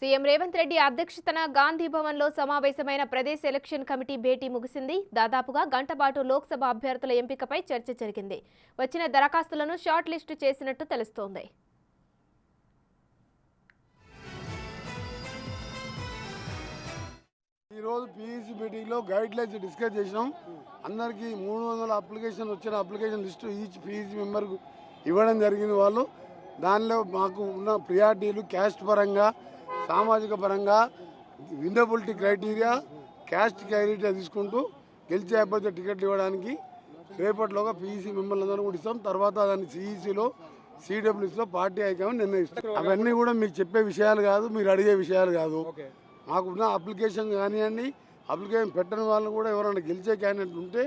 CM Revanth Reddy అధ్యక్షతన గాంధీ భవన్లో సమావేశమైన ప్రదేశ్ ఎలక్షన్ కమిటీ భేటీ ముగిసింది. దాదాపుగా గంటపాటు లోక్సభ అభ్యర్థుల ఎంపికపై చర్చ జరిగింది. వచ్చిన దరఖాస్తులను షార్ట్ లిస్టు చేసినట్టు తెలుస్తోంది. ఈ రోజు పీఈసీ మీటింగ్ లో గైడ్ లైన్స్ డిస్కస్ చేసినాం. అందరికి 300 అప్లికేషన్ వచ్చిన application list each PEC member కు ఇవ్వడం జరిగింది. వాళ్ళు దానిలో మాకు ఉన్న ప్రియారిటీలు క్యాస్ట్ పరంగా, సామాజిక పరంగా, వినబిలిటీ క్రైటీరియా, క్యాస్ట్ క్రైటీరియా తీసుకుంటూ గెలిచే అభ్యర్థి టికెట్లు ఇవ్వడానికి రేపటిలోగా పీఈసీ మెంబర్లందరూ కూడా ఇస్తాం. తర్వాత దాన్ని సిఈసీలో, సిడబ్ల్యూసీలో పార్టీ హైకమాండ్ నిర్ణయిస్తాం. అవన్నీ కూడా మీకు చెప్పే విషయాలు కాదు, మీరు అడిగే విషయాలు కాదు. మాకున్న అప్లికేషన్ కానివ్వండి, అప్లికేషన్ పెట్టని వాళ్ళు కూడా ఎవరైనా గెలిచే క్యాండిడేట్ ఉంటే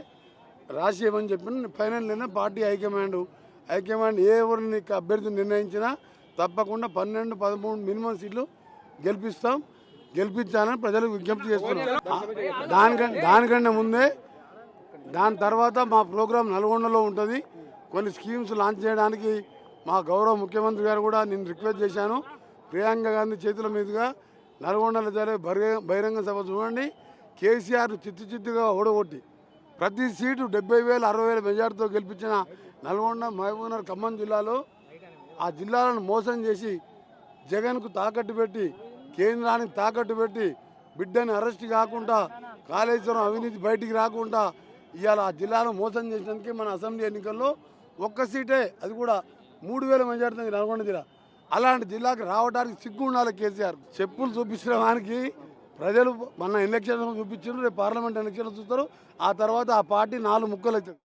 రాసేయమని చెప్పిన ఫైనల్ నిర్ణయం పార్టీ హైకమాండ్ ఏ ఎవరిని అభ్యర్థిని నిర్ణయించినా తప్పకుండా 12, 13 మినిమం సీట్లు గెలిపించాలని ప్రజలకు విజ్ఞప్తి చేస్తున్నారు. దానికంటే ముందే దాని తర్వాత మా ప్రోగ్రాం నల్గొండలో ఉంటుంది. కొన్ని స్కీమ్స్ లాంచ్ చేయడానికి మా గౌరవ ముఖ్యమంత్రి గారు కూడా నేను రిక్వెస్ట్ చేశాను. ప్రియాంక గాంధీ చేతుల మీదుగా నల్గొండలో జరిగే బహిరంగ సభ చూడండి. కేసీఆర్ చిత్తుగా ఓడగొట్టి ప్రతి సీటు 70,000, 60,000 మెజార్టీతో గెలిపించిన నల్గొండ, మహబూబ్నగర్, ఖమ్మం జిల్లాలో ఆ జిల్లాలను మోసం చేసి జగన్కు తాకట్టు పెట్టి, కేంద్రానికి తాకట్టు పెట్టి, బిడ్డని అరెస్ట్ కాకుండా, కాళేశ్వరం అవినీతి బయటికి రాకుండా ఇవాళ ఆ జిల్లాను మోసం చేసినందుకే మన అసెంబ్లీ ఎన్నికల్లో ఒక్క సీటే, అది కూడా 3,000 మెజార్టీ నల్గొండ జిల్లా. అలాంటి జిల్లాకి రావడానికి సిగ్గు ఉండాలి కేసీఆర్. చెప్పులు చూపించిన వానికి ప్రజలు మన ఎలక్షన్ చూపించారు, రేపు పార్లమెంట్ ఎలక్షన్ చూస్తారు. ఆ తర్వాత ఆ పార్టీ 4 ముక్కలు అవుతుంది.